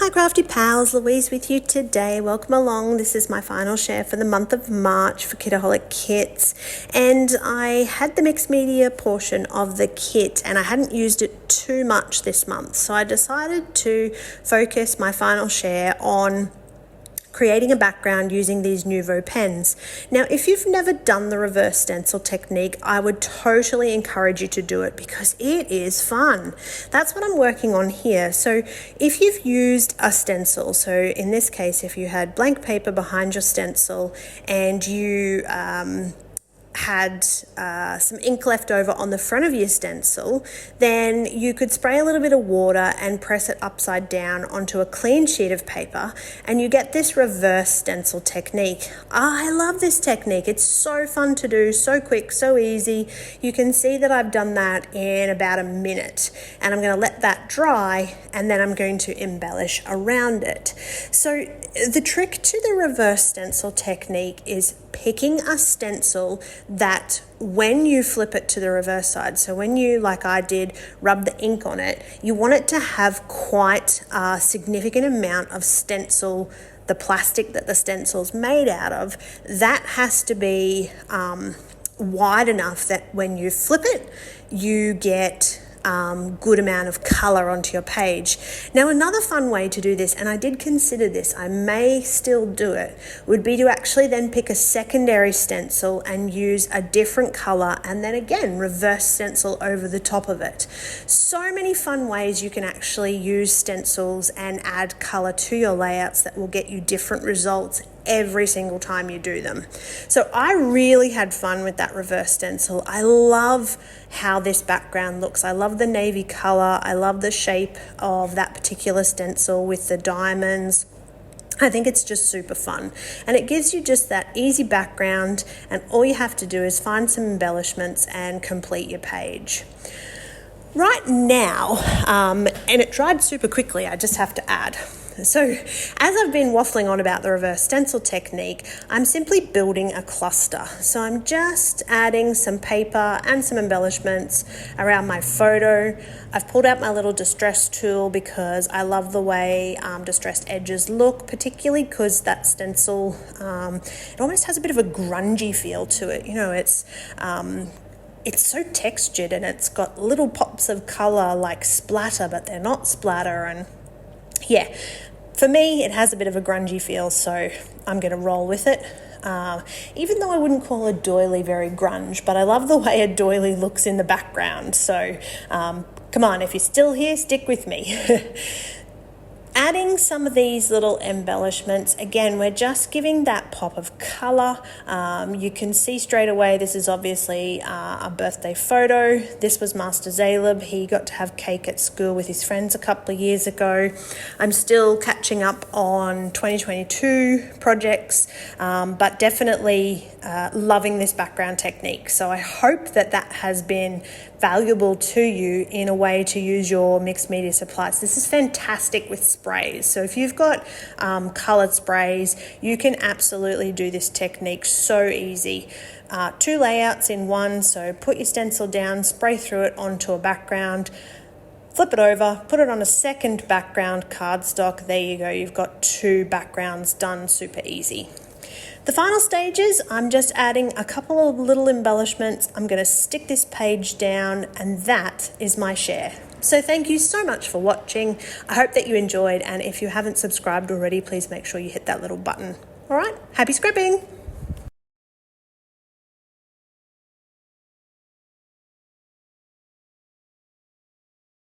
Hi crafty pals, Louise with you today. Welcome along. This is my final share for the month of March for Kitaholic Kits, and I had the mixed media portion of the kit and I hadn't used it too much this month, so I decided to focus my final share on creating a background using these Nuvo pens. Now, if you've never done the reverse stencil technique, I would totally encourage you to do it because it is fun. That's what I'm working on here. So if you've used a stencil, so in this case, if you had blank paper behind your stencil and you had some ink left over on the front of your stencil, then you could spray a little bit of water and press it upside down onto a clean sheet of paper and you get this reverse stencil technique. I love this technique. It's so fun to do, so quick, so easy. You can see that I've done that in about a minute, and I'm going to let that dry and then I'm going to embellish around it. So the trick to the reverse stencil technique is picking a stencil that when you flip it to the reverse side, so when you, like I did, rub the ink on it, you want it to have quite a significant amount of stencil, the plastic that the stencil's made out of, that has to be wide enough that when you flip it, you get good amount of color onto your page. Now, another fun way to do this, and I did consider this, I may still do it, would be to actually then pick a secondary stencil and use a different color and then again reverse stencil over the top of it. So many fun ways you can actually use stencils and add color to your layouts that will get you different results every single time you do them. So I really had fun with that reverse stencil. I love how this background looks. I love the navy color. I love the shape of that particular stencil with the diamonds. I think it's just super fun, and it gives you just that easy background, and all you have to do is find some embellishments and complete your page. Right now, and it dried super quickly, I just have to add. So as I've been waffling on about the reverse stencil technique, I'm simply building a cluster. So I'm just adding some paper and some embellishments around my photo. I've pulled out my little distress tool because I love the way distressed edges look, particularly because that stencil, it almost has a bit of a grungy feel to it. You know, it's so textured and it's got little pops of color like splatter, but they're not splatter. And yeah, for me, it has a bit of a grungy feel, so I'm going to roll with it. Even though I wouldn't call a doily very grunge, but I love the way a doily looks in the background. So come on, if you're still here, stick with me. Adding some of these little embellishments, again, we're just giving that pop of color. You can see straight away this is obviously a birthday photo. This was Master Zaleb. He got to have cake at school with his friends a couple of years ago. I'm still catching up on 2022 projects, but definitely loving this background technique. So I hope that has been valuable to you in a way to use your mixed media supplies. This is fantastic with sprays. So if you've got colored sprays, you can absolutely do this technique so easy. 2 layouts in one. So put your stencil down, spray through it onto a background, flip it over, put it on a second background cardstock. There you go. You've got 2 backgrounds done super easy. The final stages, I'm just adding a couple of little embellishments. I'm going to stick this page down, and that is my share. So thank you so much for watching. I hope that you enjoyed, and if you haven't subscribed already, please make sure you hit that little button. All right, happy scrapping!